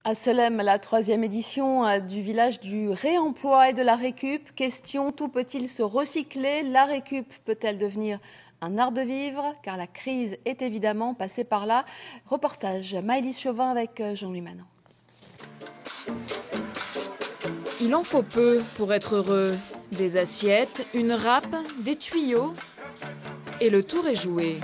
À Solesmes, la 3e édition du village du réemploi et de la récup. Question, tout peut-il se recycler? La récup peut-elle devenir un art de vivre? Car la crise est évidemment passée par là. Reportage Maëlys Chauvin avec Jean-Louis Manon. Il en faut peu pour être heureux. Des assiettes, une râpe, des tuyaux et le tour est joué.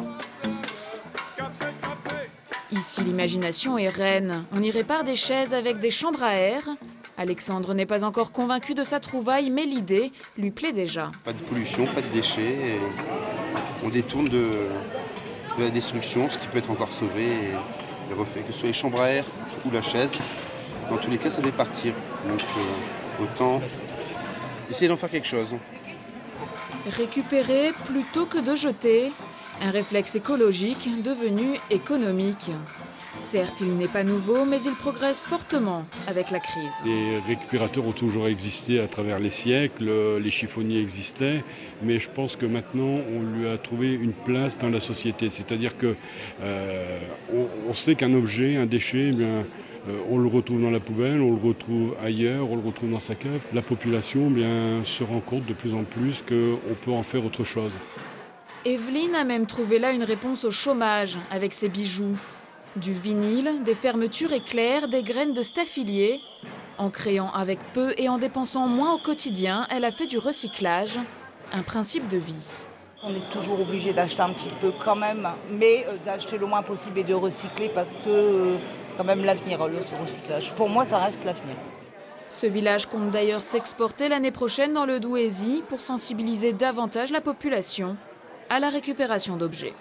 Ici, l'imagination est reine. On y répare des chaises avec des chambres à air. Alexandre n'est pas encore convaincu de sa trouvaille, mais l'idée lui plaît déjà. Pas de pollution, pas de déchets. Et on détourne de la destruction, ce qui peut être encore sauvé et refait. Que ce soit les chambres à air ou la chaise, dans tous les cas, ça va partir. Donc autant essayer d'en faire quelque chose. Récupérer plutôt que de jeter. Un réflexe écologique devenu économique. Certes, il n'est pas nouveau, mais il progresse fortement avec la crise. Les récupérateurs ont toujours existé à travers les siècles, les chiffonniers existaient, mais je pense que maintenant on lui a trouvé une place dans la société. C'est-à-dire que on sait qu'un objet, un déchet, eh bien, on le retrouve dans la poubelle, on le retrouve ailleurs, on le retrouve dans sa cave. La population eh bien, se rend compte de plus en plus qu'on peut en faire autre chose. Evelyne a même trouvé là une réponse au chômage avec ses bijoux. Du vinyle, des fermetures éclairs, des graines de staphyllier. En créant avec peu et en dépensant moins au quotidien, elle a fait du recyclage un principe de vie. On est toujours obligé d'acheter un petit peu quand même, mais d'acheter le moins possible et de recycler parce que c'est quand même l'avenir, le recyclage. Pour moi, ça reste l'avenir. Ce village compte d'ailleurs s'exporter l'année prochaine dans le Douaisis pour sensibiliser davantage la population à la récupération d'objets.